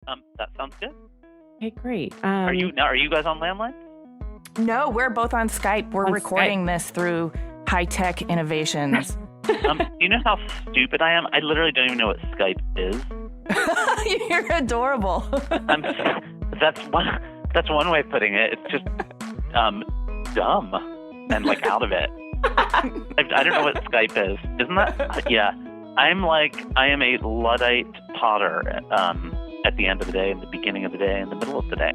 That sounds good. Okay, great. Are you guys on landline? No, we're both on Skype. We're On recording this through high-tech innovations. You know how stupid I am? I literally don't even know what Skype is. You're adorable. That's one way of putting it. It's just dumb and like out of it. I don't know what Skype is. Isn't that? Yeah. I am a Luddite potter at the end of the day, in the beginning of the day, in the middle of the day.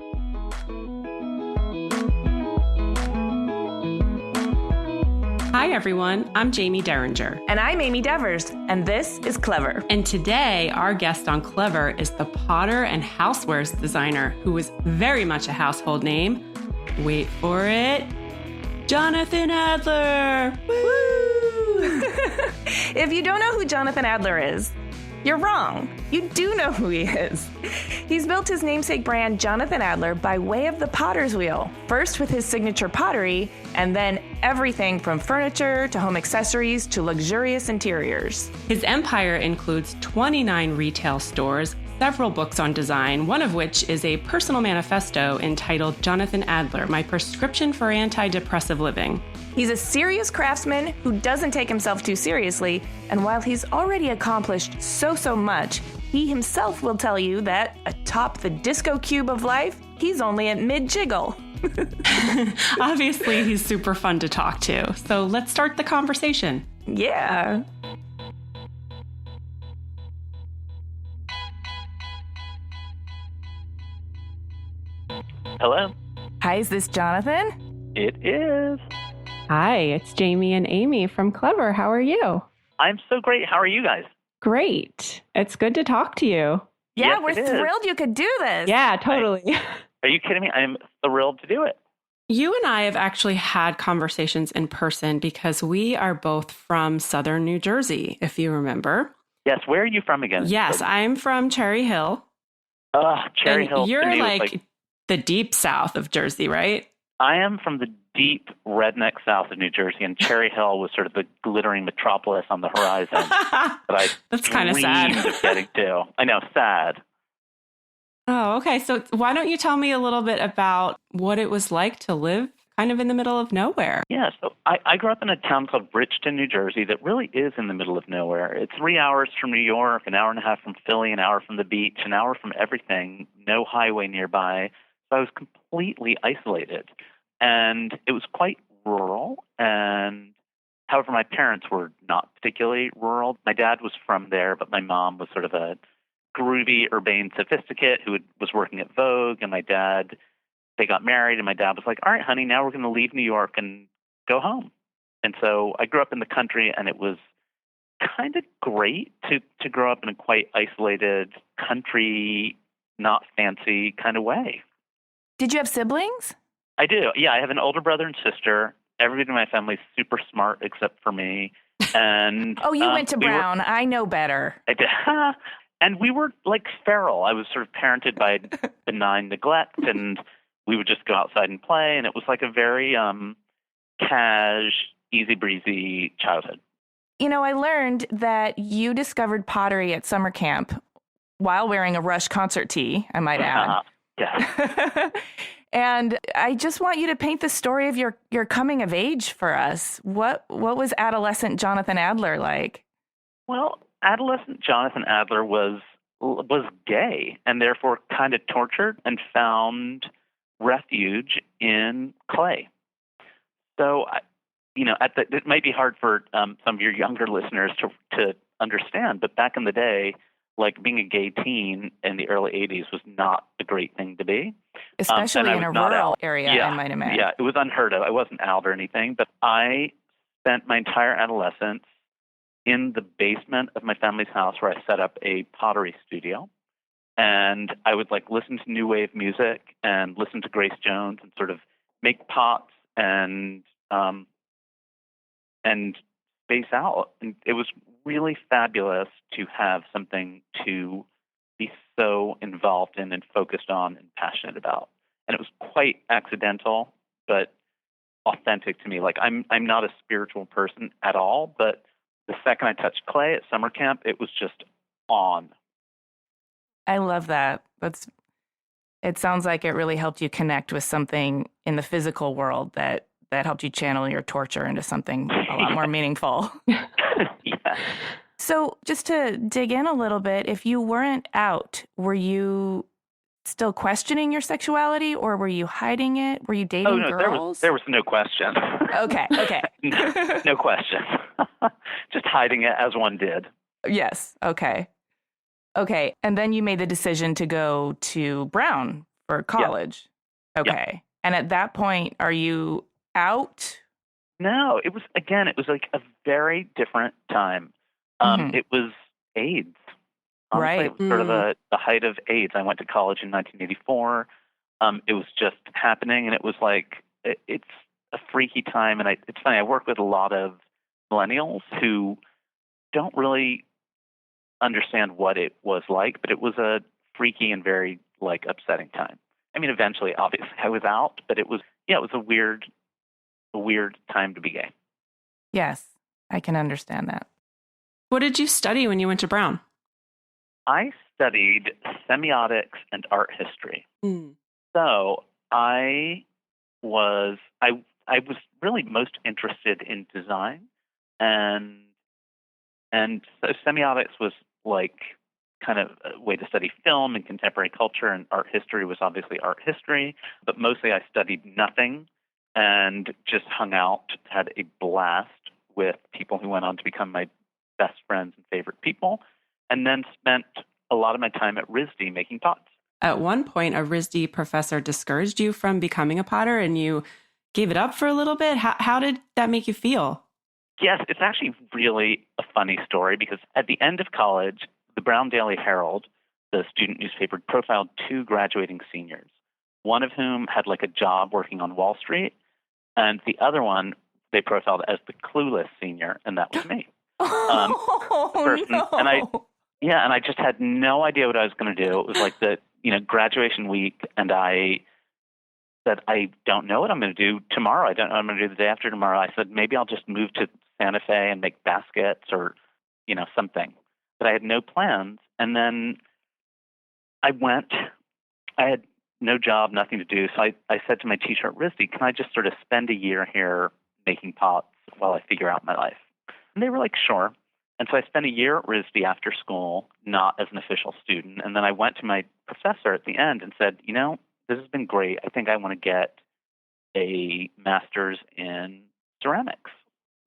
Hi, everyone. I'm Jamie Derringer. And I'm Amy Devers, and this is Clever. And today, our guest on Clever is the potter and housewares designer who is very much a household name. Wait for it. Jonathan Adler. Woo! If you don't know who Jonathan Adler is, you're wrong. You do know who he is. He's built his namesake brand, Jonathan Adler, by way of the potter's wheel. First with his signature pottery, and then everything from furniture to home accessories to luxurious interiors. His empire includes 29 retail stores, several books on design, one of which is a personal manifesto entitled Jonathan Adler, My Prescription for Antidepressive Living. He's a serious craftsman who doesn't take himself too seriously, and while he's already accomplished so much, he himself will tell you that atop the disco cube of life, he's only at mid-jiggle. Obviously, he's super fun to talk to, so let's start the conversation. Yeah. Hello? Hi, is this Jonathan? It is. Hi, it's Jaime and Amy from Clever. How are you? I'm so great. How are you guys? Great. It's good to talk to you. Yeah, Yes, we're it is. thrilled you could do this. Yeah, totally. Are you kidding me? I'm thrilled to do it. You and I have actually had conversations in person because we are both from Southern New Jersey, if you remember. Yes, where are you from again? Yes, I'm from Cherry Hill. Cherry And Hill. to you're me was like the deep south of Jersey, right? I am from the deep redneck south of New Jersey, and Cherry Hill was sort of the glittering metropolis on the horizon that I That's kind of dreamed sad. of getting to. I know, sad. Oh, okay. So why don't you tell me a little bit about what it was like to live kind of in the middle of nowhere? Yeah, so I grew up in a town called Bridgeton, New Jersey, that really is in the middle of nowhere. It's 3 hours from New York, an hour and a half from Philly, an hour from the beach, an hour from everything, no highway nearby. So I was completely isolated. And it was quite rural. And however, my parents were not particularly rural. My dad was from there, but my mom was sort of a groovy, urbane sophisticate who was working at Vogue. And they got married, and my dad was like, all right, honey, now we're going to leave New York and go home. And so I grew up in the country, and it was kind of great to grow up in a quite isolated country, not fancy kind of way. Did you have siblings? I do. Yeah, I have an older brother and sister. Everybody in my family is super smart except for me. And Oh, you went to Brown. I know better. I did. And we were like feral. I was sort of parented by benign neglect, and we would just go outside and play. And it was like a very cash, easy breezy childhood. You know, I learned that you discovered pottery at summer camp while wearing a Rush concert tee, I might add. Yeah. And I just want you to paint the story of your coming of age for us. What was adolescent Jonathan Adler like? Well, adolescent Jonathan Adler was gay and therefore kind of tortured and found refuge in clay. So, it might be hard for some of your younger listeners to understand, but back in the day, like being a gay teen in the early 80s was not a great thing to be. Especially in a rural area, I might imagine. Yeah, it was unheard of. I wasn't out or anything, but I spent my entire adolescence in the basement of my family's house where I set up a pottery studio. And I would listen to new wave music and listen to Grace Jones and sort of make pots and space out. And it was really fabulous to have something to be so involved in and focused on and passionate about. And it was quite accidental, but authentic to me. Like I'm not a spiritual person at all, but the second I touched clay at summer camp, it was just on. I love that. It sounds like it really helped you connect with something in the physical world that helped you channel your torture into something a lot more meaningful. Yeah. So just to dig in a little bit, if you weren't out, were you still questioning your sexuality, or were you hiding it? Were you dating girls? There was no question. Okay. No question. Just hiding it as one did. Yes. Okay. And then you made the decision to go to Brown for college. Yep. Okay. Yep. And at that point, are you out? No, it was like a very different time. It was AIDS. Honestly, right. It was sort of the height of AIDS. I went to college in 1984. It was just happening, and it was like, it's a freaky time. And it's funny, I work with a lot of millennials who don't really understand what it was like, but it was a freaky and very upsetting time. I mean, eventually, obviously, I was out, but it was a weird time to be gay. Yes, I can understand that. What did you study when you went to Brown? I studied semiotics and art history. So I was really most interested in design, and so semiotics was kind of a way to study film and contemporary culture, and art history was obviously art history. But mostly I studied nothing and just hung out, had a blast with people who went on to become my best friends and favorite people, and then spent a lot of my time at RISD making pots. At one point, a RISD professor discouraged you from becoming a potter, and you gave it up for a little bit. How did that make you feel? Yes, it's actually really a funny story, because at the end of college, the Brown Daily Herald, the student newspaper, profiled 2 graduating seniors, one of whom had a job working on Wall Street, and the other one they profiled as the clueless senior, and that was me. No. And I just had no idea what I was going to do. It was the graduation week, and I said, I don't know what I'm going to do tomorrow. I don't know what I'm going to do the day after tomorrow. I said, maybe I'll just move to Santa Fe and make baskets or, something. But I had no plans. And then I went. I had no job, nothing to do. So I said to my teacher at RISD, can I just sort of spend a year here making pots while I figure out my life? And they were like, sure. And so I spent a year at RISD after school, not as an official student. And then I went to my professor at the end and said, this has been great. I think I want to get a master's in ceramics.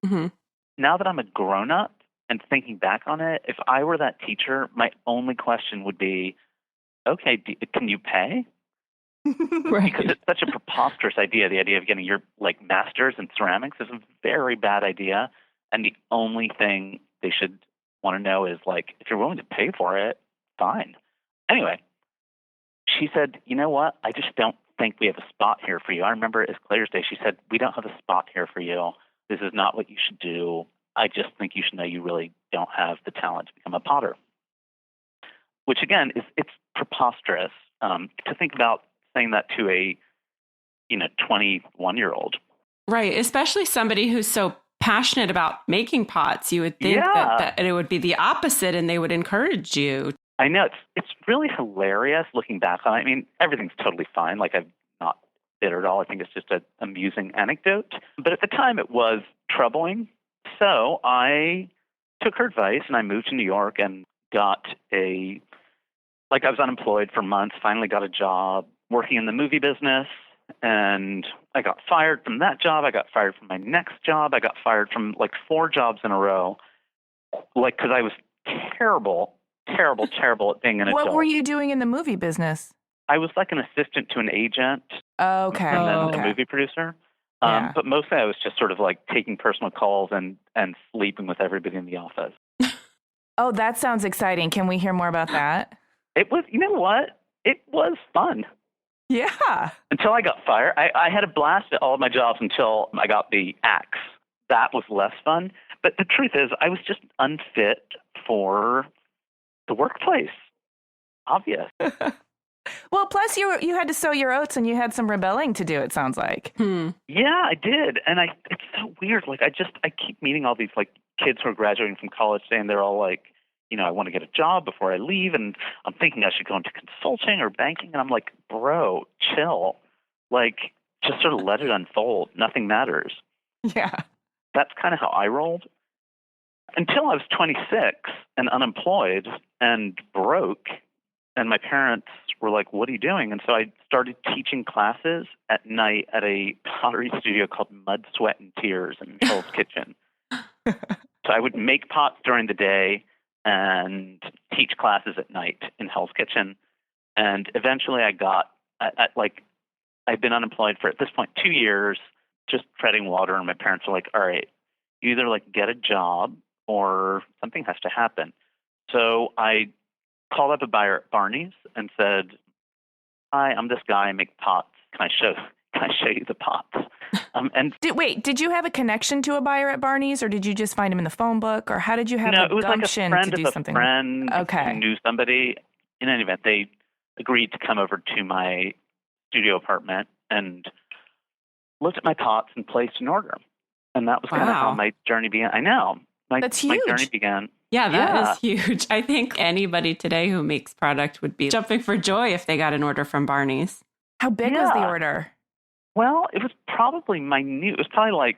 Mm-hmm. Now that I'm a grown-up and thinking back on it, if I were that teacher, my only question would be, okay, can you pay? Right. Because it's such a preposterous idea. The idea of getting your master's in ceramics is a very bad idea. And the only thing they should want to know is if you're willing to pay for it, fine. Anyway, she said, you know what? I just don't think we have a spot here for you. I remember as clear as day, she said, we don't have a spot here for you. This is not what you should do. I just think you should know you really don't have the talent to become a potter. Which again, it's preposterous to think about saying that to a 21-year-old. Right, especially somebody who's so passionate about making pots. You would think that it would be the opposite, and they would encourage you. I know. It's really hilarious looking back on it. I mean, everything's totally fine. I'm not bitter at all. I think it's just an amusing anecdote. But at the time, it was troubling. So I took her advice, and I moved to New York and got I was unemployed for months, finally got a job working in the movie business. And I got fired from that job. I got fired from my next job. I got fired from 4 jobs in a row, because I was terrible at being an adult. What were you doing in the movie business? I was an assistant to an agent. Okay. And then a movie producer. But mostly I was just sort of taking personal calls and sleeping with everybody in the office. Oh, that sounds exciting. Can we hear more about that? It was, you know what? It was fun. Yeah. Until I got fired. I had a blast at all of my jobs until I got the axe. That was less fun. But the truth is, I was just unfit for the workplace. Obvious. Well, plus you had to sow your oats, and you had some rebelling to do, it sounds like. Yeah, I did. And it's so weird. I keep meeting all these kids who are graduating from college saying they're all I want to get a job before I leave, and I'm thinking I should go into consulting or banking. And I'm like, bro, chill. Like, just sort of let it unfold. Nothing matters. Yeah. That's kind of how I rolled. Until I was 26 and unemployed and broke, and my parents were like, what are you doing? And so I started teaching classes at night at a pottery studio called Mud, Sweat, and Tears in Hell's Kitchen. So I would make pots during the day and teach classes at night in Hell's Kitchen. And eventually I'd been unemployed for, at this point, 2 years, just treading water. And my parents were like, all right, you either get a job or something has to happen. So I called up a buyer at Barney's and said, hi, I'm this guy, I make pots. Can I show you the pots? Did you have a connection to a buyer at Barney's, or did you just find him in the phone book, or how did you have the gumption to do something? No, it was like a friend Okay. who knew somebody. In any event, they agreed to come over to my studio apartment and looked at my pots and placed an order. And that was kind of how my journey began. I know. That's huge. My journey began. Yeah, that is huge. I think anybody today who makes product would be jumping for joy if they got an order from Barney's. How big was the order? Well, it was probably minute. It was probably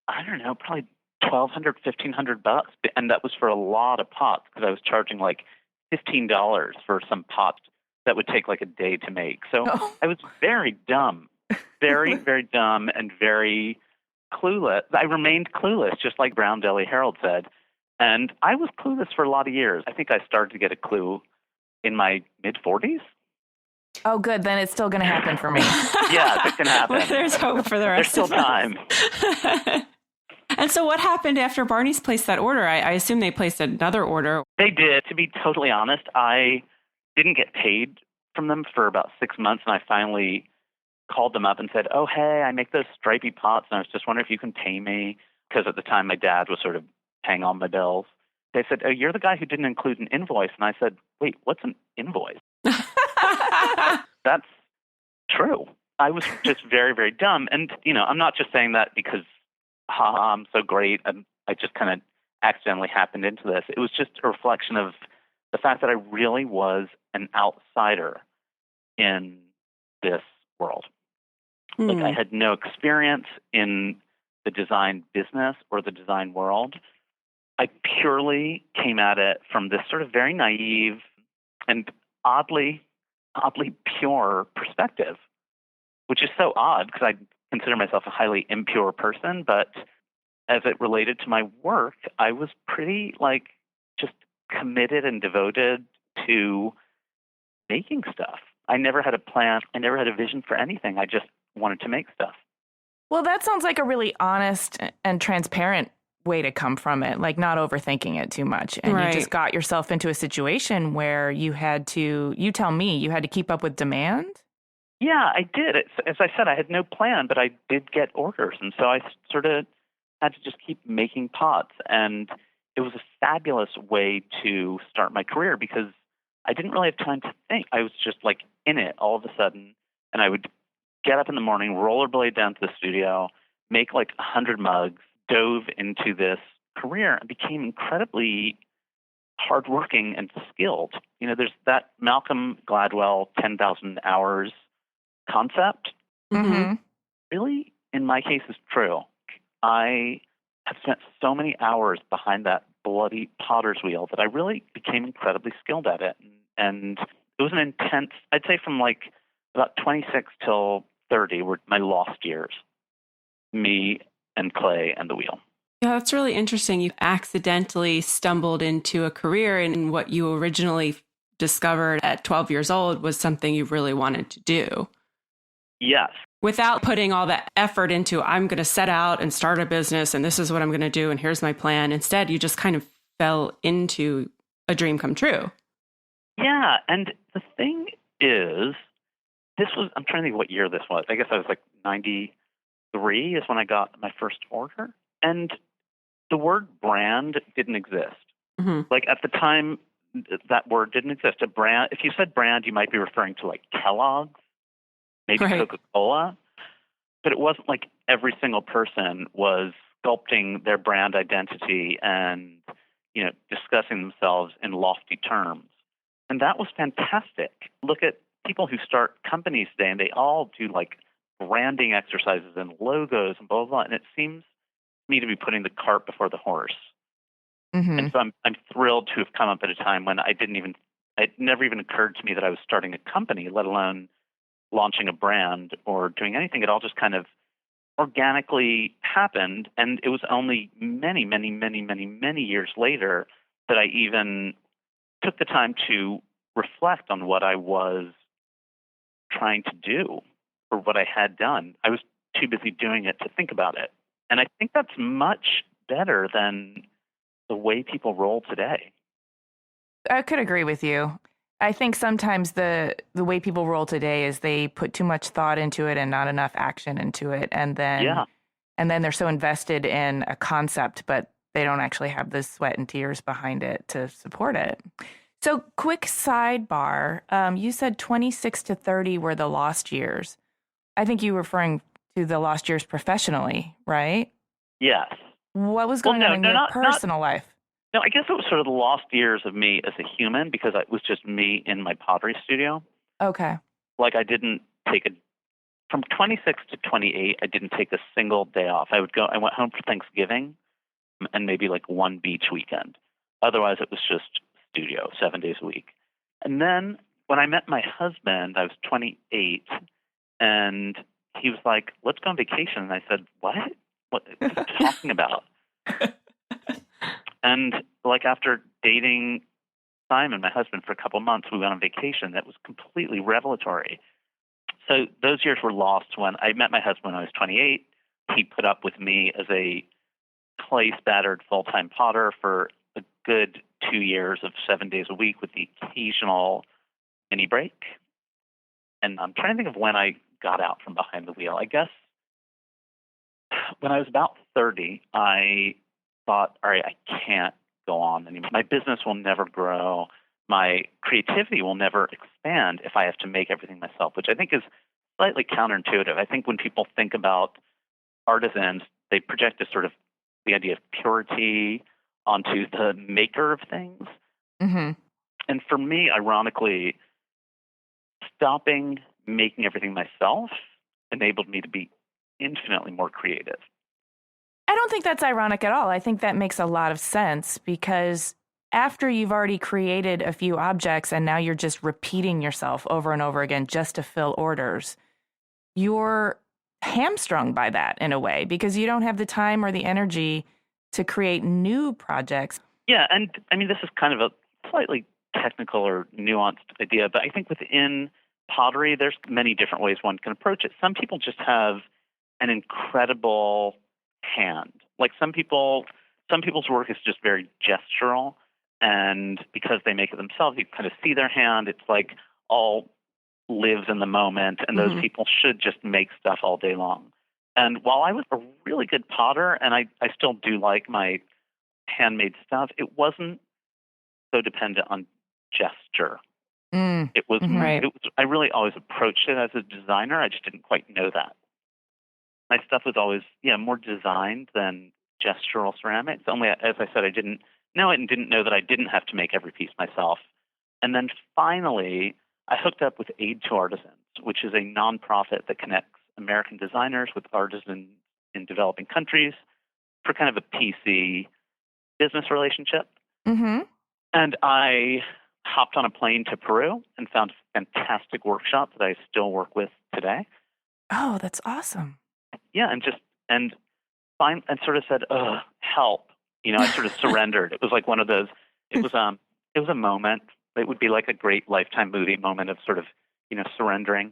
probably $1,200, $1,500, and that was for a lot of pots because I was charging $15 for some pots that would take a day to make. So I was very dumb, very, very dumb, and very clueless. I remained clueless, just like Brown Deli Herald said, and I was clueless for a lot of years. I think I started to get a clue in my mid-40s. Oh, good. Then it's still going to happen for me. Yeah, it can happen. Well, there's hope for the rest There's still time. And so what happened after Barney's placed that order? I assume they placed another order. They did. To be totally honest, I didn't get paid from them for about 6 months, and I finally called them up and said, oh, hey, I make those stripy pots, and I was just wondering if you can pay me, because at the time my dad was sort of paying all my bills. They said, oh, you're the guy who didn't include an invoice. And I said, wait, what's an invoice? That's true. I was just very, very dumb. And, I'm not just saying that because, I'm so great. I just kind of accidentally happened into this. It was just a reflection of the fact that I really was an outsider in this world. I had no experience in the design business or the design world. I purely came at it from this sort of very naive and oddly pure perspective, which is so odd because I consider myself a highly impure person. But as it related to my work, I was pretty just committed and devoted to making stuff. I never had a plan. I never had a vision for anything. I just wanted to make stuff. Well, that sounds like a really honest and transparent way to come from it, not overthinking it too much. And you just got yourself into a situation where you had to keep up with demand? Yeah, I did. As I said, I had no plan, but I did get orders. And so I sort of had to just keep making pots. And it was a fabulous way to start my career because I didn't really have time to think. I was just in it all of a sudden. And I would get up in the morning, rollerblade down to the studio, make 100 mugs, dove into this career and became incredibly hardworking and skilled. There's that Malcolm Gladwell 10,000 hours concept. Mm-hmm. Really, in my case, is true. I have spent so many hours behind that bloody potter's wheel that I really became incredibly skilled at it. And it was an intense, I'd say from about 26 till 30 were my lost years. Me and clay and the wheel. Yeah, that's really interesting. You accidentally stumbled into a career and what you originally discovered at 12 years old was something you really wanted to do. Yes. Without putting all that effort into, I'm going to set out and start a business and this is what I'm going to do and here's my plan. Instead, you just kind of fell into a dream come true. Yeah. And the thing is, I'm trying to think what year this was. I guess I was 93 is when I got my first order. And the word brand didn't exist. Mm-hmm. At the time, that word didn't exist. A brand, if you said brand, you might be referring to Kellogg's, maybe Coca-Cola. But it wasn't every single person was sculpting their brand identity and, discussing themselves in lofty terms. And that was fantastic. Look at people who start companies today, and they all do like branding exercises and logos and blah, blah, blah. And it seems to me to be putting the cart before the horse. Mm-hmm. And so I'm thrilled to have come up at a time when it never even occurred to me that I was starting a company, let alone launching a brand or doing anything. It all just kind of organically happened. And it was only many, many, many, many, many years later that I even took the time to reflect on what I was trying to do or what I had done. I was too busy doing it to think about it. And I think that's much better than the way people roll today. I could agree with you. I think sometimes the way people roll today is they put too much thought into it and not enough action into it. And then they're so invested in a concept, but they don't actually have the sweat and tears behind it to support it. So quick sidebar, you said 26 to 30 were the lost years. I think you were referring to the lost years professionally, right? Yes. What was going on in your personal life? No, I guess it was sort of the lost years of me as a human because it was just me in my pottery studio. Okay. Like I didn't take from 26 to 28, I didn't take a single day off. I went home for Thanksgiving and maybe like one beach weekend. Otherwise, it was just studio 7 days a week. And then when I met my husband, I was 28, and he was like, let's go on vacation. And I said, what? What are you talking about? And like after dating Simon, my husband, for a couple months, we went on vacation that was completely revelatory. So those years were lost when I met my husband when I was 28. He put up with me as a clay-spattered full-time potter for a good 2 years of 7 days a week with the occasional mini break. And I'm trying to think of when I got out from behind the wheel. I guess when I was about 30, I thought, all right, I can't go on anymore. My business will never grow. My creativity will never expand if I have to make everything myself, which I think is slightly counterintuitive. I think when people think about artisans, they project this sort of the idea of purity onto the maker of things. Mm-hmm. And for me, ironically, stopping making everything myself enabled me to be infinitely more creative. I don't think that's ironic at all. I think that makes a lot of sense because after you've already created a few objects and now you're just repeating yourself over and over again just to fill orders, you're hamstrung by that in a way because you don't have the time or the energy to create new projects. Yeah, and I mean, this is kind of a slightly technical or nuanced idea, but I think within pottery, there's many different ways one can approach it. Some people just have an incredible hand. Like some people's work is just very gestural, and because they make it themselves, you kind of see their hand. It's like all lives in the moment, and those people should just make stuff all day long. And while I was a really good potter, and I still do like my handmade stuff, it wasn't so dependent on gesture. It was, right. I really always approached it as a designer. I just didn't quite know that. My stuff was always, more designed than gestural ceramics. Only, as I said, I didn't know it and didn't know that I didn't have to make every piece myself. And then finally, I hooked up with Aid to Artisans, which is a nonprofit that connects American designers with artisans in developing countries for kind of a PC business relationship. Mm-hmm. And I hopped on a plane to Peru and found a fantastic workshop that I still work with today. Oh, that's awesome. Yeah, and sort of said, help. I sort of surrendered. It was like one of those. It was a moment. It would be like a great Lifetime movie moment of sort of surrendering.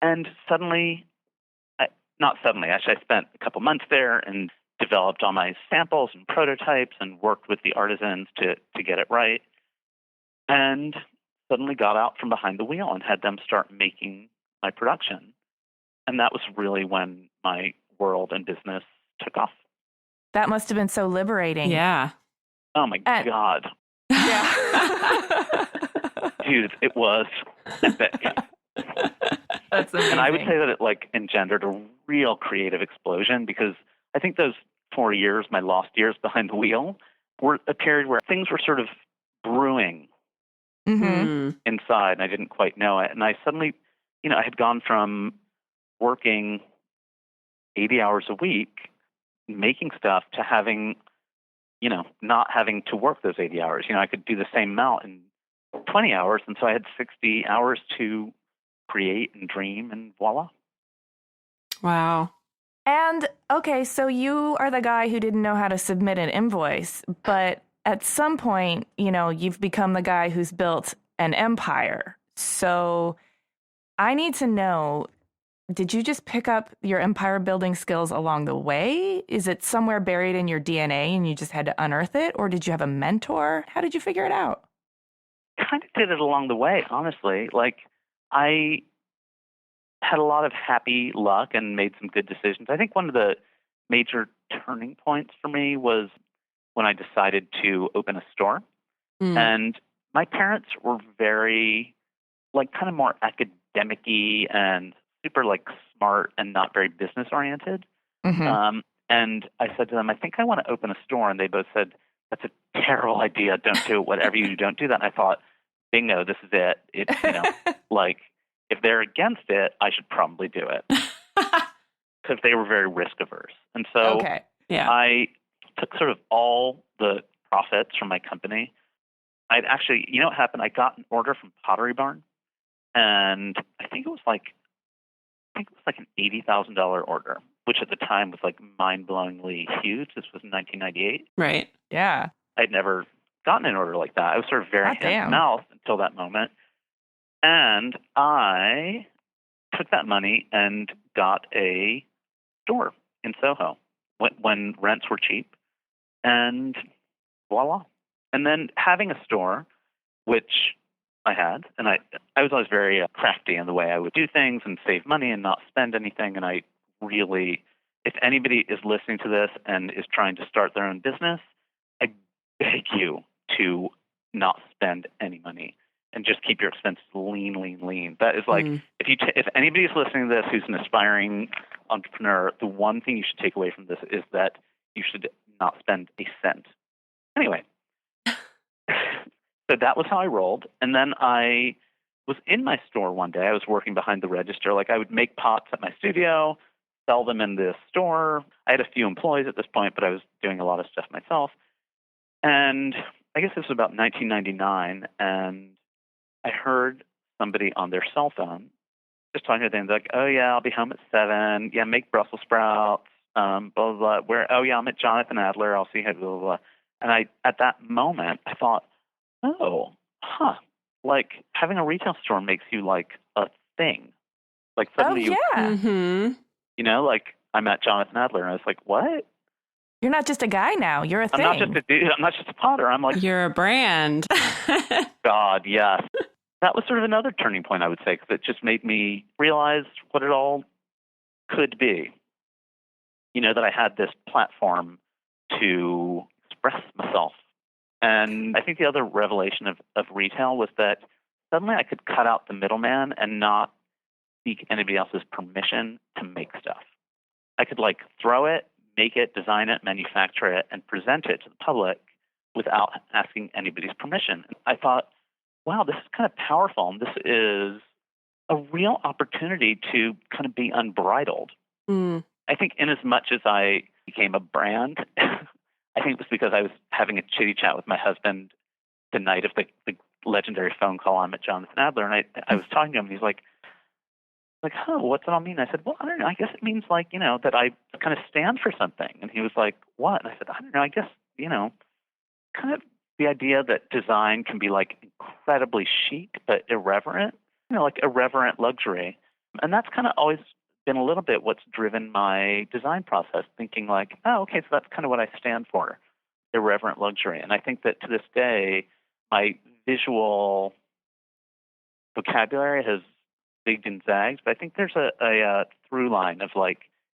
And suddenly, actually, I spent a couple months there and developed all my samples and prototypes and worked with the artisans to get it right. And suddenly got out from behind the wheel and had them start making my production. And that was really when my world and business took off. That must have been so liberating. Yeah. Oh, my God. Yeah. Dude, it was epic. That's amazing. And I would say that it engendered a real creative explosion because I think those 4 years, my lost years behind the wheel, were a period where things were sort of brewing inside, and I didn't quite know it. And I suddenly, I had gone from working 80 hours a week, making stuff, to having, not having to work those 80 hours. I could do the same amount in 20 hours, and so I had 60 hours to create and dream, and voila. Wow. And, okay, so you are the guy who didn't know how to submit an invoice, but at some point, you've become the guy who's built an empire. So I need to know, did you just pick up your empire building skills along the way? Is it somewhere buried in your DNA and you just had to unearth it? Or did you have a mentor? How did you figure it out? Kind of did it along the way, honestly. Like, I had a lot of happy luck and made some good decisions. I think one of the major turning points for me was when I decided to open a store. And my parents were very, kind of more academic-y and super, smart and not very business-oriented. And I said to them, I think I want to open a store. And they both said, that's a terrible idea. Don't do it. Whatever you do, don't do that. And I thought, bingo, this is it. It's, if they're against it, I should probably do it. Because they were very risk averse. And so I took sort of all the profits from my company. I'd actually, what happened? I got an order from Pottery Barn, and I think it was like an $80,000 order, which at the time was mind-blowingly huge. This was in 1998. Right. Yeah. I'd never gotten an order like that. I was sort of very hand-to-mouth until that moment. And I took that money and got a store in Soho when rents were cheap, and voila. And then having a store, which I had, and I was always very crafty in the way I would do things and save money and not spend anything. And I really, if anybody is listening to this and is trying to start their own business, I beg you to not spend any money and just keep your expenses lean, lean, lean. That is if anybody is listening to this who's an aspiring entrepreneur, the one thing you should take away from this is that you should not spend a cent. Anyway, so that was how I rolled. And then I was in my store one day. I was working behind the register. I would make pots at my studio, sell them in this store. I had a few employees at this point, but I was doing a lot of stuff myself. And I guess this was about 1999, and I heard somebody on their cell phone just talking to them, like, oh, yeah, I'll be home at 7. Yeah, make Brussels sprouts, blah, blah, blah. Oh, yeah, I'm at Jonathan Adler. I'll see how, blah, blah, blah. And at that moment, I thought, having a retail store makes you a thing. Suddenly I'm at Jonathan Adler, and I was like, what? You're not just a guy now. You're a thing. I'm not just a dude. I'm not just a potter. I'm you're a brand. God, yes. That was sort of another turning point, I would say, because it just made me realize what it all could be. That I had this platform to express myself. And I think the other revelation of retail was that suddenly I could cut out the middleman and not seek anybody else's permission to make stuff. I could throw it, make it, design it, manufacture it, and present it to the public without asking anybody's permission. I thought, wow, this is kind of powerful, and this is a real opportunity to kind of be unbridled. I think in as much as I became a brand, I think it was because I was having a chitty chat with my husband the night of the legendary phone call. I'm at Jonathan Adler, and I was talking to him, and he's like, what's it all mean? I said, well, I don't know. I guess it means that I kind of stand for something. And he was like, what? And I said, I don't know. I guess, kind of the idea that design can be incredibly chic but irreverent, irreverent luxury. And that's kind of always been a little bit what's driven my design process, thinking oh, okay, so that's kind of what I stand for, irreverent luxury. And I think that to this day, my visual vocabulary has zigged and zagged, but I think there's a through line of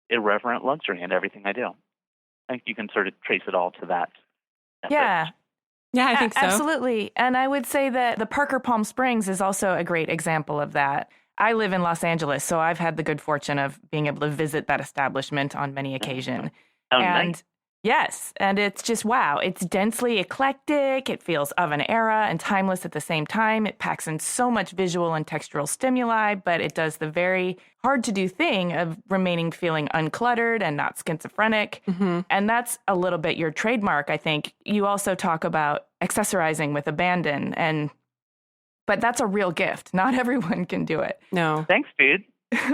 irreverent luxury in everything I do. I think you can sort of trace it all to that. Yeah. Yeah, I think so. Absolutely. And I would say that the Parker Palm Springs is also a great example of that. I live in Los Angeles, so I've had the good fortune of being able to visit that establishment on many occasions. Oh, nice. Yes, and it's just wow. It's densely eclectic. It feels of an era and timeless at the same time. It packs in so much visual and textural stimuli, but it does the very hard to do thing of remaining feeling uncluttered and not schizophrenic. Mm-hmm. And that's a little bit your trademark, I think. You also talk about accessorizing with abandon, but that's a real gift. Not everyone can do it. No. Thanks, dude.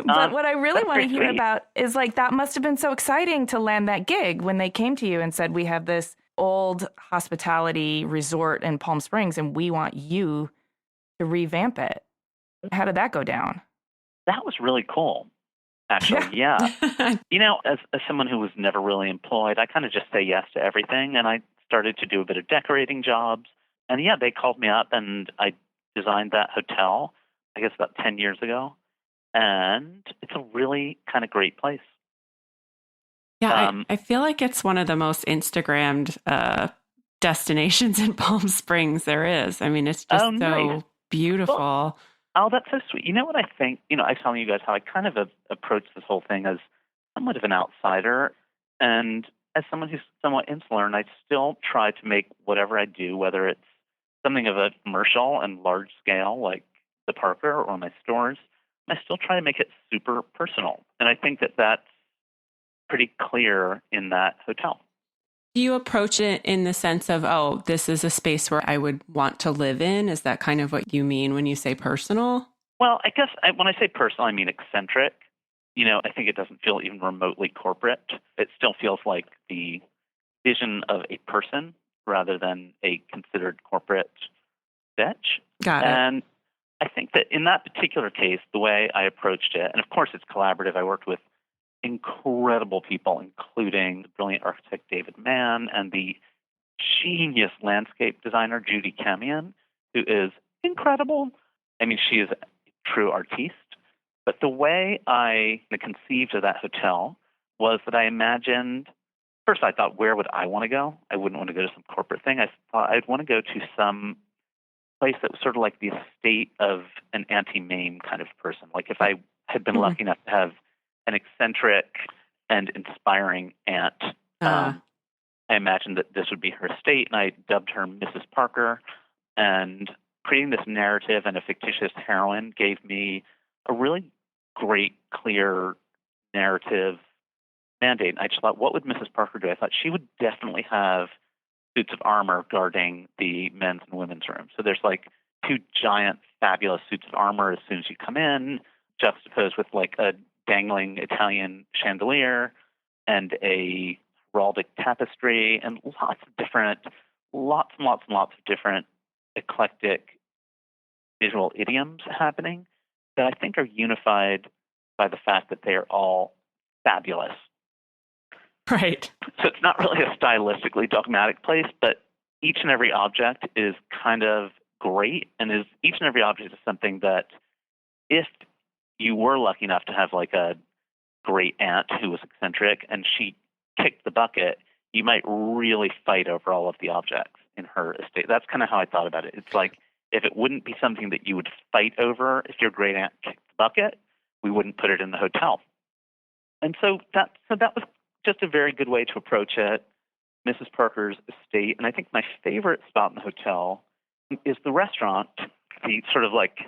But what I really want to hear sweet. about is like that must have been so exciting to land that gig when they came to you and said, we have this old hospitality resort in Palm Springs and we want you to revamp it. How did that go down? That was really cool, actually. Yeah. As someone who was never really employed, I kind of just say yes to everything. And I started to do a bit of decorating jobs. And yeah, they called me up and I designed that hotel, I guess about 10 years ago. And it's a really kind of great place. Yeah, I feel like it's one of the most Instagrammed destinations in Palm Springs there is. I mean, it's just so beautiful. Well, that's so sweet. You know what I think? I was telling you guys how I kind of approached this whole thing as somewhat of an outsider. And as someone who's somewhat insular, and I still try to make whatever I do, whether it's something of a commercial and large scale like the Parker or my stores, I still try to make it super personal. And I think that that's pretty clear in that hotel. Do you approach it in the sense of, oh, this is a space where I would want to live in? Is that kind of what you mean when you say personal? Well, I guess when I say personal, I mean eccentric. I think it doesn't feel even remotely corporate. It still feels like the vision of a person rather than a considered corporate bitch. Got it. And I think that in that particular case, the way I approached it, and of course it's collaborative, I worked with incredible people, including the brilliant architect David Mann and the genius landscape designer Judy Camion, who is incredible. I mean, she is a true artiste. But the way I conceived of that hotel was that I imagined, first I thought, where would I want to go? I wouldn't want to go to some corporate thing. I thought I'd want to go to some place that was sort of like the estate of an Auntie Mame kind of person. Like if I had been lucky enough to have an eccentric and inspiring aunt, I imagined that this would be her estate, and I dubbed her Mrs. Parker. And creating this narrative and a fictitious heroine gave me a really great, clear narrative mandate. And I just thought, what would Mrs. Parker do? I thought she would definitely have suits of armor guarding the men's and women's room. So there's like two giant, fabulous suits of armor as soon as you come in, juxtaposed with like a dangling Italian chandelier and a heraldic tapestry and lots and lots of different eclectic visual idioms happening that I think are unified by the fact that they are all fabulous. Right. So it's not really a stylistically dogmatic place, but each and every object is kind of great, and each and every object is something that if you were lucky enough to have like a great aunt who was eccentric and she kicked the bucket, you might really fight over all of the objects in her estate. That's kind of how I thought about it. It's like if it wouldn't be something that you would fight over if your great aunt kicked the bucket, we wouldn't put it in the hotel. And so that was just a very good way to approach it, Mrs. Parker's estate. And I think my favorite spot in the hotel is the restaurant, the sort of like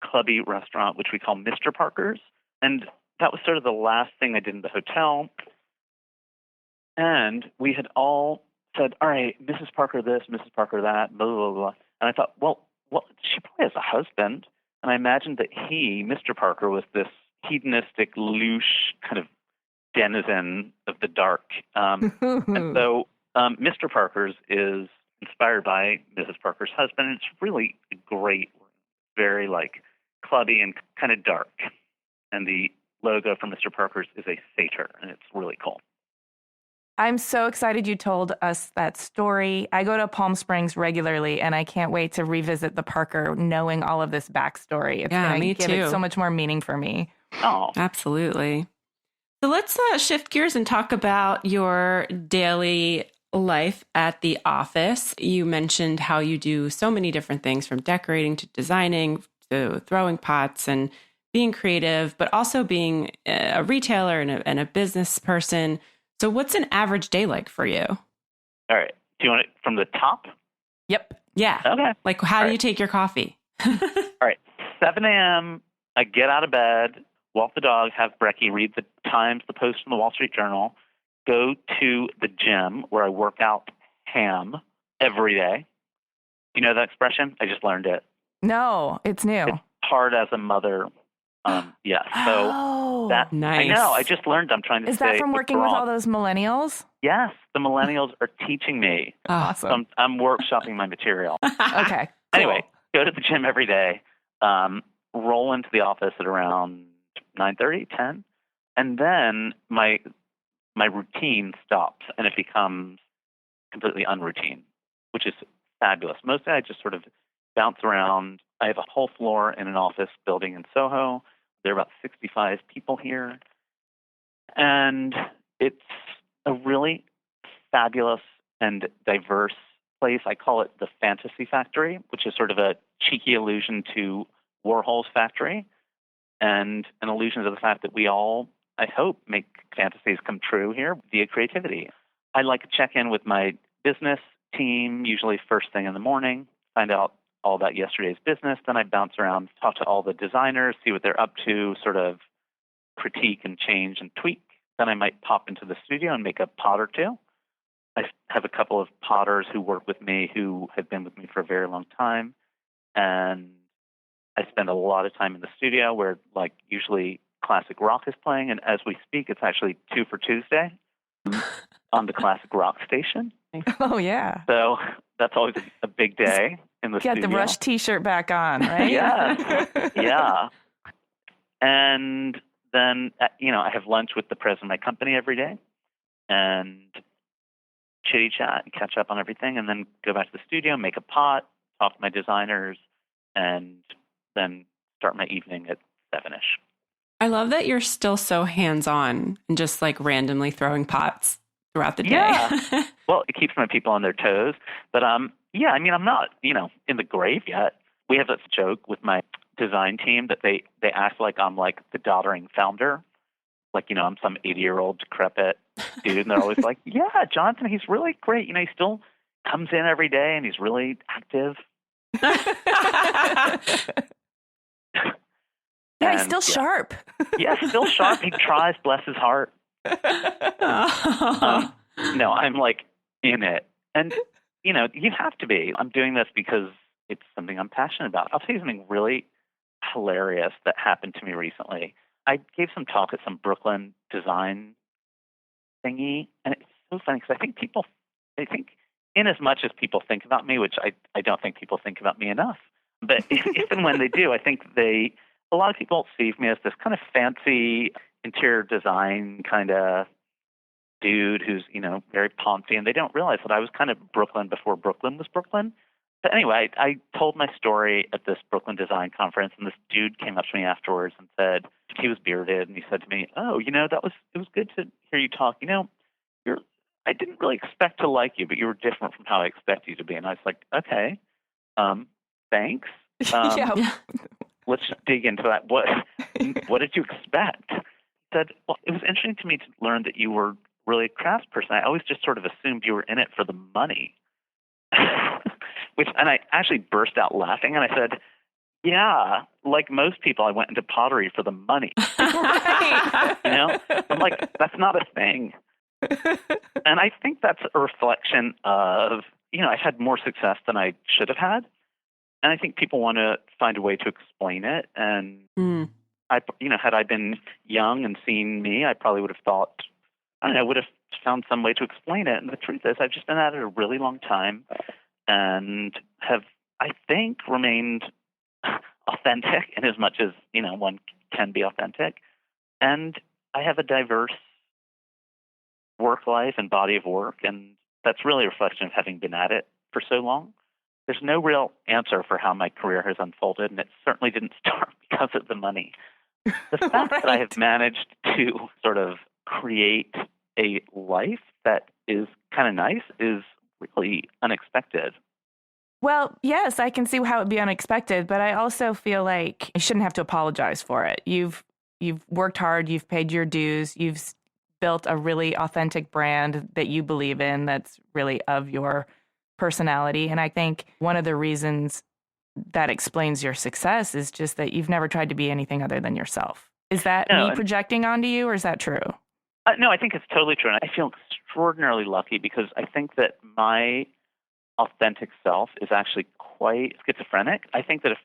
clubby restaurant, which we call Mr. Parker's. And that was sort of the last thing I did in the hotel. And we had all said, all right, Mrs. Parker this, Mrs. Parker that, blah, blah, blah. And I thought, well, she probably has a husband. And I imagined that he, Mr. Parker, was this hedonistic, louche kind of denizen of the dark. And so Mr. Parker's is inspired by Mrs. Parker's husband. It's really great, very like clubby and kind of dark. And the logo for Mr. Parker's is a satyr, and it's really cool. I'm so excited you told us that story. I go to Palm Springs regularly, and I can't wait to revisit the Parker knowing all of this backstory. It's going to give it so much more meaning for me. Oh, absolutely. So let's shift gears and talk about your daily life at the office. You mentioned how you do so many different things, from decorating to designing to throwing pots and being creative, but also being a retailer and a business person. So what's an average day like for you? All right. Do you want it from the top? Yep. Yeah. Okay. Like, how do you take your coffee? All right. 7 a.m., I get out of bed, walk the dog, have brekkie, read the Times, the Post, and the Wall Street Journal, go to the gym where I work out ham every day. You know that expression? I just learned it. No, it's new. It's hard as a mother. Yeah. So that nice. I know. I just learned. I'm trying to Is say. that from working with all those millennials? Yes, the millennials are teaching me. Awesome. So I'm workshopping my material. Okay. Anyway, go to the gym every day. Roll into the office at around 9:30, 10, and then my routine stops and it becomes completely unroutine, which is fabulous. Mostly I just sort of bounce around. I have a whole floor in an office building in Soho. There are about 65 people here. And it's a really fabulous and diverse place. I call it the Fantasy Factory, which is sort of a cheeky allusion to Warhol's factory and an allusion to the fact that we all, I hope, make fantasies come true here via creativity. I like to check in with my business team, usually first thing in the morning, find out all about yesterday's business. Then I bounce around, talk to all the designers, see what they're up to, sort of critique and change and tweak. Then I might pop into the studio and make a pot or two. I have a couple of potters who work with me who have been with me for a very long time. And I spend a lot of time in the studio where, like, usually classic rock is playing. And as we speak, it's actually 2 for Tuesday on the classic rock station. Oh, yeah. So that's always a big day in the studio. Get the Rush t-shirt back on, right? Yeah. Yeah. And then, I have lunch with the president of my company every day and chitty chat and catch up on everything, and then go back to the studio, make a pot, talk to my designers, and then start my evening at 7-ish. I love that you're still so hands-on and just like randomly throwing pots throughout the day. Yeah. Well, it keeps my people on their toes. But yeah, I mean, I'm not, in the grave yet. We have this joke with my design team that they act like I'm like the doddering founder. Like, I'm some 80-year-old decrepit dude. And they're always like, yeah, Jonathan, he's really great. He still comes in every day and he's really active. Yeah, he's still sharp. Yeah, still sharp. He tries, bless his heart. No, I'm like in it. And, you have to be. I'm doing this because it's something I'm passionate about. I'll tell you something really hilarious that happened to me recently. I gave some talk at some Brooklyn design thingy, and it's so funny because I think in as much as people think about me, which I don't think people think about me enough, but if and when they do, I think a lot of people see me as this kind of fancy interior design kind of dude who's, very poncy, and they don't realize that I was kind of Brooklyn before Brooklyn was Brooklyn. But anyway, I told my story at this Brooklyn Design Conference, and this dude came up to me afterwards and said, he was bearded, and he said to me, "Oh, it was good to hear you talk. I didn't really expect to like you, but you were different from how I expected you to be." And I was like, "Okay, thanks. Yeah. Let's just dig into that. What did you expect?" He said, "Well, it was interesting to me to learn that you were really a craftsperson. I always just sort of assumed you were in it for the money." And I actually burst out laughing, and I said, "Yeah, like most people, I went into pottery for the money." Right. I'm like, that's not a thing. And I think that's a reflection of, I've had more success than I should have had. And I think people want to find a way to explain it. And had I been young and seen me, I probably would have thought, would have found some way to explain it. And the truth is, I've just been at it a really long time and have, I think, remained authentic in as much as, one can be authentic. And I have a diverse work life and body of work, and that's really a reflection of having been at it for so long. There's no real answer for how my career has unfolded, and it certainly didn't start because of the money. The fact that I have managed to sort of create a life that is kind of nice is really unexpected. Well, yes, I can see how it'd be unexpected, but I also feel like you shouldn't have to apologize for it. You've worked hard, you've paid your dues, you've built a really authentic brand that you believe in that's really of your personality. And I think one of the reasons that explains your success is just that you've never tried to be anything other than yourself. Is that me projecting onto you, or is that true? No, I think it's totally true. And I feel extraordinarily lucky because I think that my authentic self is actually quite schizophrenic. I think that if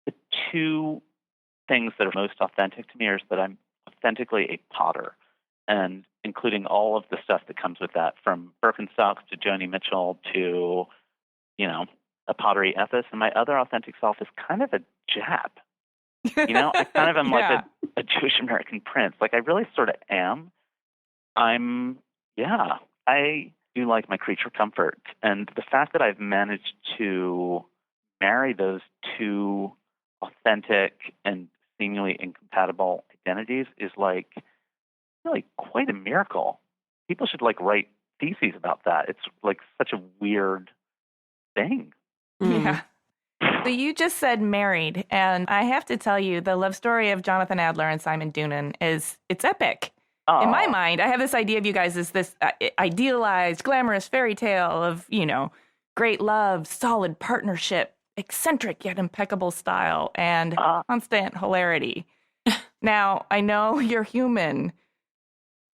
the two things that are most authentic to me is that I'm authentically a potter, and including all of the stuff that comes with that, from Birkenstocks to Joni Mitchell to, a pottery ethos. And my other authentic self is kind of a Jap. I kind of am like a Jewish American prince. Like I really sort of am. I do like my creature comfort. And the fact that I've managed to marry those two authentic and seemingly incompatible identities is like really quite a miracle. People should write theses about that. It's like such a weird thing. Yeah. So you just said married, and I have to tell you, the love story of Jonathan Adler and Simon Doonan it's epic. Oh. In my mind, I have this idea of you guys as this idealized, glamorous fairy tale of, great love, solid partnership, eccentric yet impeccable style, and constant hilarity. Now, I know you're human,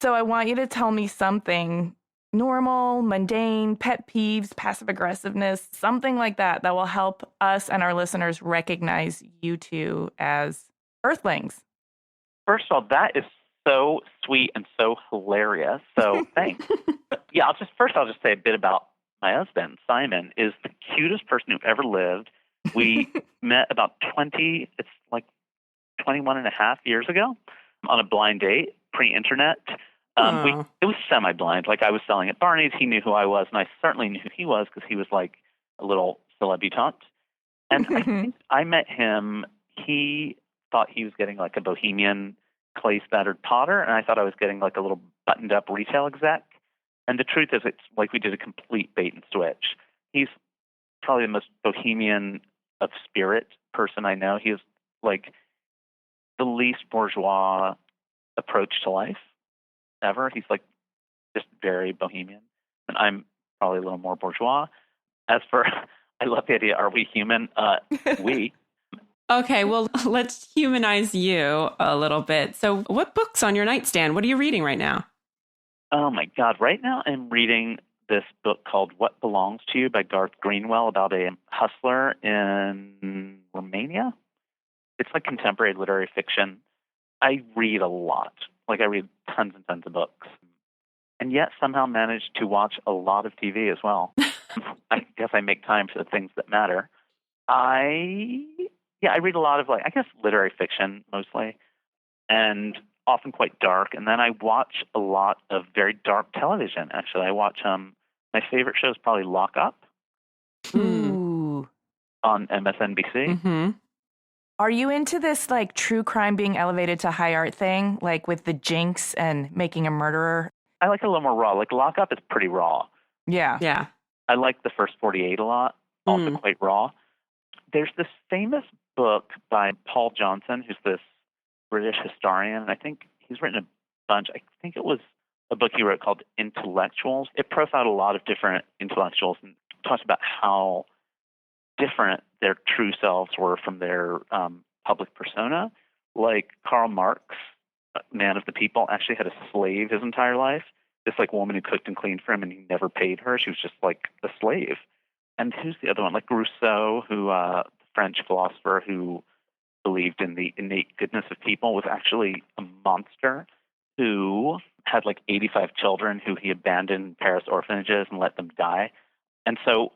so I want you to tell me something normal, mundane, pet peeves, passive aggressiveness, something like that will help us and our listeners recognize you two as Earthlings. First of all, that is so sweet and so hilarious. So thanks. I'll just say a bit about my husband. Simon is the cutest person who ever lived. We met about 21 and a half years ago on a blind date, pre-internet. It was semi-blind. Like I was selling at Barney's. He knew who I was, and I certainly knew who he was because he was like a little celebutante. And I think I met him. He thought he was getting like a bohemian clay-spattered potter, and I thought I was getting like a little buttoned-up retail exec. And the truth is, it's like we did a complete bait and switch. He's probably the most bohemian of spirit person I know. He has like the least bourgeois approach to life ever. He's like just very bohemian, and I'm probably a little more bourgeois. As for, I love the idea, are we human? We. Okay, well, let's humanize you a little bit. So what book's on your nightstand? What are you reading right now? Oh my God. Right now I'm reading this book called What Belongs to You by Garth Greenwell about a hustler in Romania. It's like contemporary literary fiction. I read a lot. Like I read tons and tons of books, and yet somehow manage to watch a lot of TV as well. I guess I make time for the things that matter. I read a lot of literary fiction mostly, and often quite dark. And then I watch a lot of very dark television. Actually, I watch my favorite show is probably Lock Up. Ooh. On MSNBC. Mm-hmm. Are you into this like true crime being elevated to high art thing, like with the Jinx and Making a Murderer? I like it a little more raw. Like Lock Up is pretty raw. Yeah. I like the first 48 a lot. Also quite raw. There's this famous book by Paul Johnson, who's this British historian. I think he's written a bunch. I think it was a book he wrote called Intellectuals. It profiled a lot of different intellectuals and talked about how different their true selves were from their public persona. Like Karl Marx, man of the people, actually had a slave his entire life. This like woman who cooked and cleaned for him, and he never paid her. She was just like a slave. And who's the other one? Like Rousseau, who the French philosopher who believed in the innate goodness of people, was actually a monster who had like 85 children who he abandoned in Paris orphanages and let them die. And so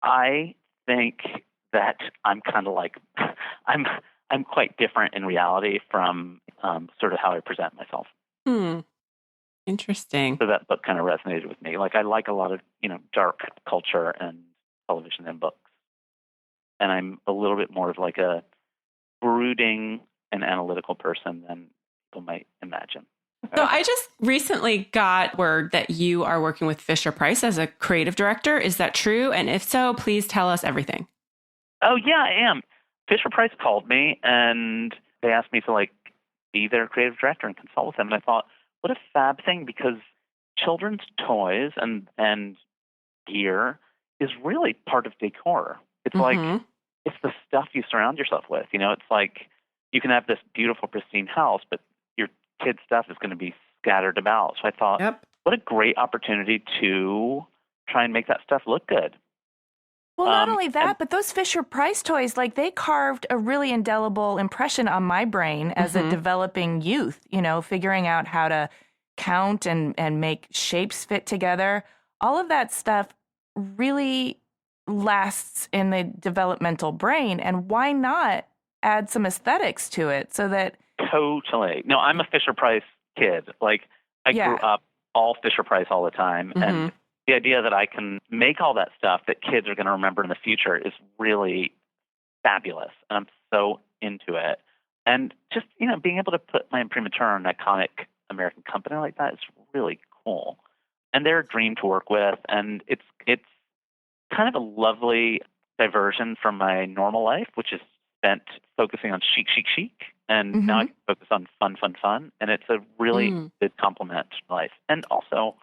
I think that I'm kind of like I'm quite different in reality from sort of how I present myself. Interesting. So that book kind of resonated with me. Like I like a lot of dark culture and television and books, and I'm a little bit more of like a brooding and analytical person than people might imagine. So I just recently got word that you are working with Fisher-Price as a creative director. Is that true? And if so, please tell us everything. Oh, yeah, I am. Fisher-Price called me and they asked me to like be their creative director and consult with them. And I thought, what a fab thing, because children's toys and gear is really part of decor. It's like, it's the stuff you surround yourself with. It's like you can have this beautiful, pristine house, but your kid's stuff is going to be scattered about. So I thought, what a great opportunity to try and make that stuff look good. Well, not only that, but those Fisher-Price toys, like they carved a really indelible impression on my brain as a developing youth, figuring out how to count and make shapes fit together. All of that stuff really lasts in the developmental brain. And why not add some aesthetics to it so that... Totally. No, I'm a Fisher-Price kid. Like, I grew up all Fisher-Price all the time. And the idea that I can make all that stuff that kids are going to remember in the future is really fabulous. And I'm so into it. And just, being able to put my imprimatur on an iconic American company like that is really cool. And they're a dream to work with. And it's kind of a lovely diversion from my normal life, which is spent focusing on chic. And now I can focus on fun. And it's a really good complement to life. And also,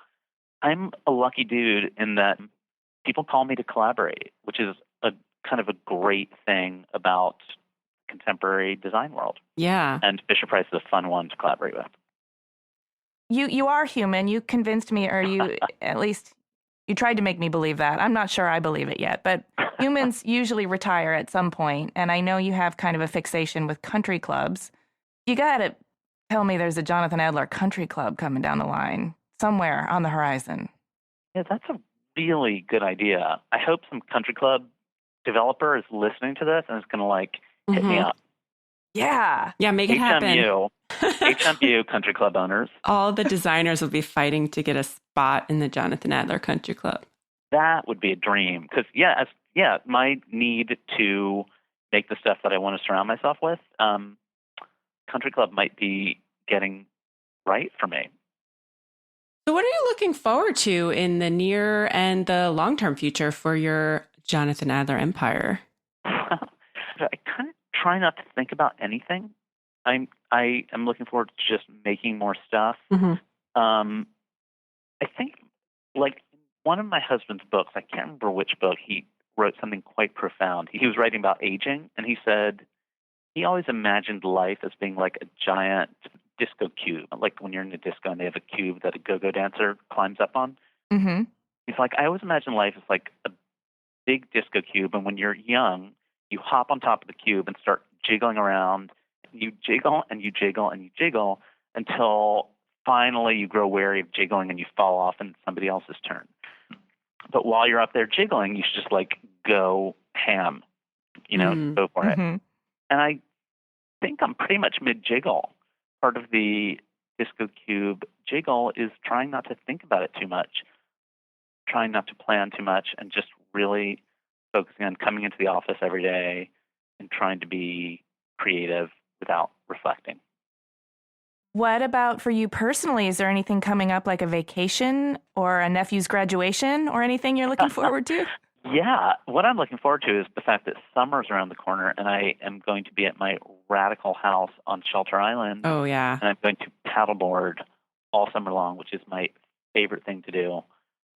I'm a lucky dude in that people call me to collaborate, which is a kind of a great thing about contemporary design world. Yeah. And Fisher-Price is a fun one to collaborate with. You are human. You convinced me, or you at least you tried to make me believe that. I'm not sure I believe it yet, but humans usually retire at some point, and I know you have kind of a fixation with country clubs. You got to tell me there's a Jonathan Adler country club coming down the line somewhere on the horizon. Yeah, that's a really good idea. I hope some country club developer is listening to this and is going to hit me up. Yeah. Yeah, make it happen. HMU country club owners. All the designers will be fighting to get a spot in the Jonathan Adler Country Club. That would be a dream. Because, my need to make the stuff that I want to surround myself with, country club might be getting right for me. So what are you looking forward to in the near and the long-term future for your Jonathan Adler empire? I kind of try not to think about anything. I am looking forward to just making more stuff. I think, like one of my husband's books, I can't remember which book, he wrote something quite profound. He was writing about aging, and he said he always imagined life as being like a giant disco cube, like when you're in a disco and they have a cube that a go-go dancer climbs up on. He's like, I always imagine life as like a big disco cube, and when you're young, you hop on top of the cube and start jiggling around. You jiggle and you jiggle and you jiggle until finally you grow weary of jiggling and you fall off and it's somebody else's turn. But while you're up there jiggling, you should just like go ham, go for it. And I think I'm pretty much mid-jiggle. Part of the disco cube jiggle is trying not to think about it too much, trying not to plan too much, and just really focusing on coming into the office every day and trying to be creative without reflecting. What about for you personally? Is there anything coming up, like a vacation or a nephew's graduation or anything you're looking forward to? Yeah. What I'm looking forward to is the fact that summer's around the corner, and I am going to be at my radical house on Shelter Island. Oh, yeah. And I'm going to paddleboard all summer long, which is my favorite thing to do.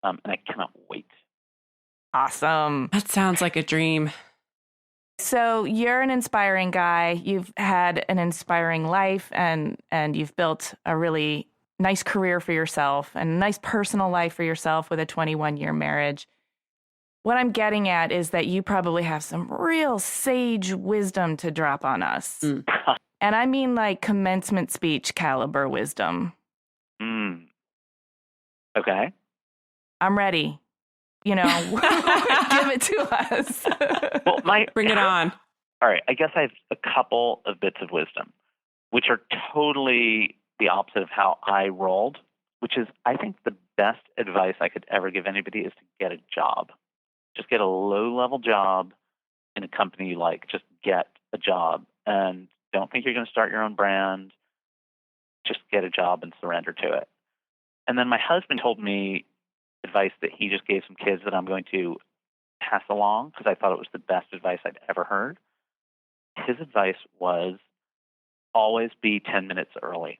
And I cannot wait. Awesome. That sounds like a dream. So you're an inspiring guy. You've had an inspiring life, and you've built a really nice career for yourself and a nice personal life for yourself with a 21-year marriage. What I'm getting at is that you probably have some real sage wisdom to drop on us. And I mean like commencement speech caliber wisdom. Okay. I'm ready. Give it to us. Well, Bring it on. All right. I guess I have a couple of bits of wisdom, which are totally the opposite of how I rolled, which is I think the best advice I could ever give anybody is to get a job. Just get a low-level job in a company you like. Just get a job. And don't think you're going to start your own brand. Just get a job and surrender to it. And then my husband told me advice that he just gave some kids that I'm going to pass along because I thought it was the best advice I'd ever heard. His advice was always be 10 minutes early.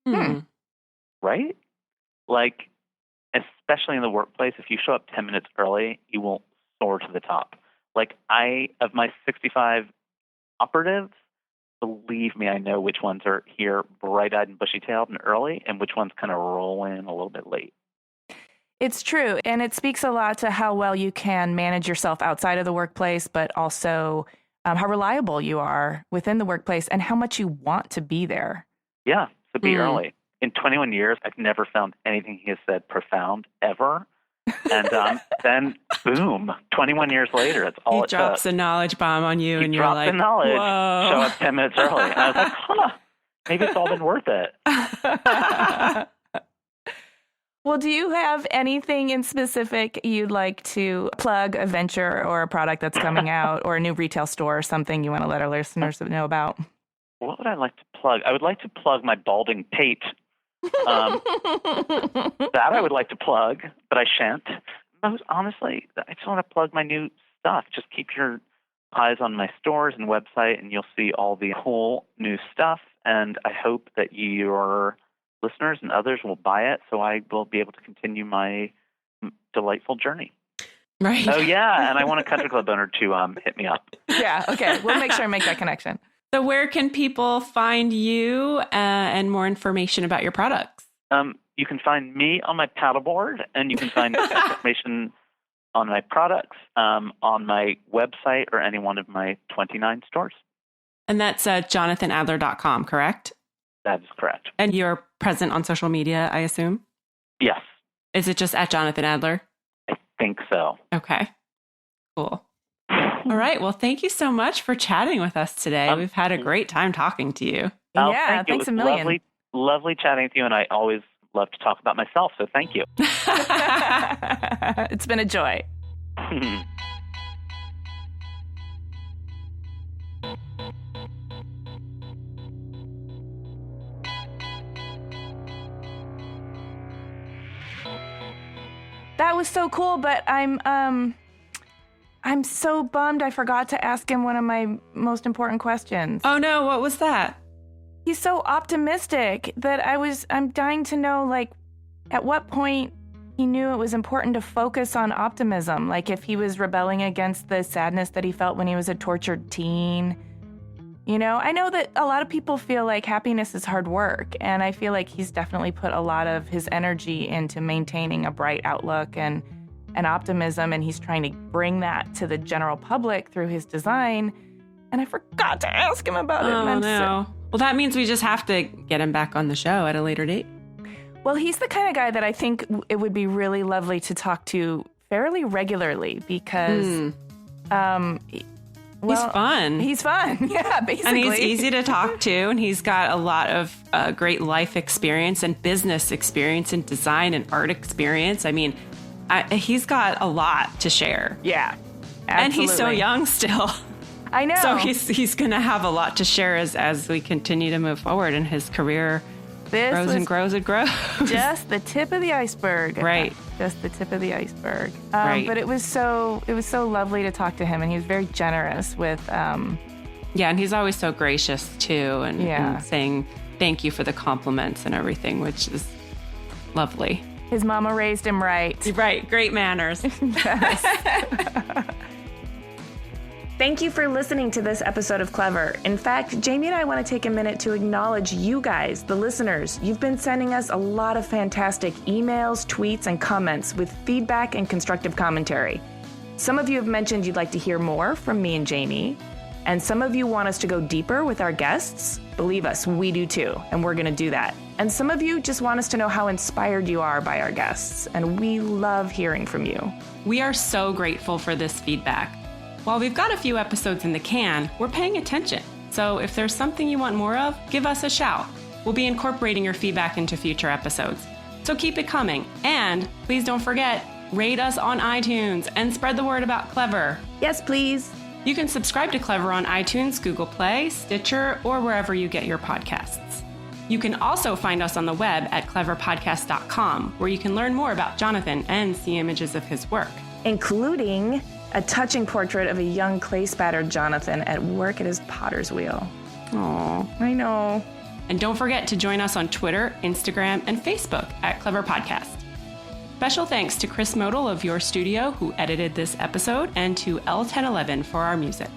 Right? Like, especially in the workplace, if you show up 10 minutes early, you will soar to the top. Like, of my 65 operatives, believe me, I know which ones are here bright-eyed and bushy-tailed and early, and which ones kind of roll in a little bit late. It's true. And it speaks a lot to how well you can manage yourself outside of the workplace, but also how reliable you are within the workplace and how much you want to be there. Yeah, so be early. In 21 years, I've never found anything he has said profound ever. And then, boom, 21 years later, it's all it took. He drops a knowledge bomb on you, and you're like, the knowledge, whoa. Show up 10 minutes early. And I was like, maybe it's all been worth it. Well, do you have anything in specific you'd like to plug, a venture or a product that's coming out, or a new retail store or something you want to let our listeners know about? What would I like to plug? I would like to plug my balding pate. That I would like to plug, but I shan't. Most honestly, I just want to plug my new stuff. Just keep your eyes on my stores and website, and you'll see all the cool new stuff. And I hope that your listeners and others will buy it, so I will be able to continue my delightful journey. Right. Oh, yeah, and I want a country club owner to hit me up. Yeah, okay. We'll make sure and make that connection. So where can people find you and more information about your products? You can find me on my paddleboard, and you can find information on my products on my website or any one of my 29 stores. And that's jonathanadler.com, correct? That is correct. And you're present on social media, I assume? Yes. Is it just at Jonathan Adler? I think so. Okay. Cool. All right. Well, thank you so much for chatting with us today. We've had a great time talking to you. Yeah, thanks a million. Lovely chatting with you, and I always love to talk about myself, so thank you. It's been a joy. That was so cool, but I'm so bummed I forgot to ask him one of my most important questions. Oh no, what was that? He's so optimistic that I'm dying to know, like, at what point he knew it was important to focus on optimism. Like, if he was rebelling against the sadness that he felt when he was a tortured teen. You know, I know that a lot of people feel like happiness is hard work, and I feel like he's definitely put a lot of his energy into maintaining a bright outlook and optimism, and he's trying to bring that to the general public through his design. And I forgot to ask him about it. Oh, no. Well, that means we just have to get him back on the show at a later date. Well, he's the kind of guy that I think it would be really lovely to talk to fairly regularly because he's fun. He's fun. Yeah, basically. And he's easy to talk to, and he's got a lot of great life experience and business experience and design and art experience. I mean, he's got a lot to share. Yeah, absolutely. And he's so young still. I know. So he's going to have a lot to share as we continue to move forward in his career. Grows and grows and grows. Just the tip of the iceberg. Right. Just the tip of the iceberg. Right. But it was so lovely to talk to him, and he was very generous with. Yeah, and he's always so gracious too, and saying thank you for the compliments and everything, which is lovely. His mama raised him right. Right. Great manners. Yes. Thank you for listening to this episode of Clever. In fact, Jamie and I want to take a minute to acknowledge you guys, the listeners. You've been sending us a lot of fantastic emails, tweets, and comments with feedback and constructive commentary. Some of you have mentioned you'd like to hear more from me and Jamie, and some of you want us to go deeper with our guests. Believe us, we do too, and we're going to do that. And some of you just want us to know how inspired you are by our guests, and we love hearing from you. We are so grateful for this feedback. While we've got a few episodes in the can, we're paying attention. So if there's something you want more of, give us a shout. We'll be incorporating your feedback into future episodes. So keep it coming. And please don't forget, rate us on iTunes and spread the word about Clever. Yes, please. You can subscribe to Clever on iTunes, Google Play, Stitcher, or wherever you get your podcasts. You can also find us on the web at cleverpodcast.com, where you can learn more about Jonathan and see images of his work, including a touching portrait of a young clay-spattered Jonathan at work at his potter's wheel. Aww. I know. And don't forget to join us on Twitter, Instagram, and Facebook at Clever Podcast. Special thanks to Chris Modal of Your Studio, who edited this episode, and to L1011 for our music.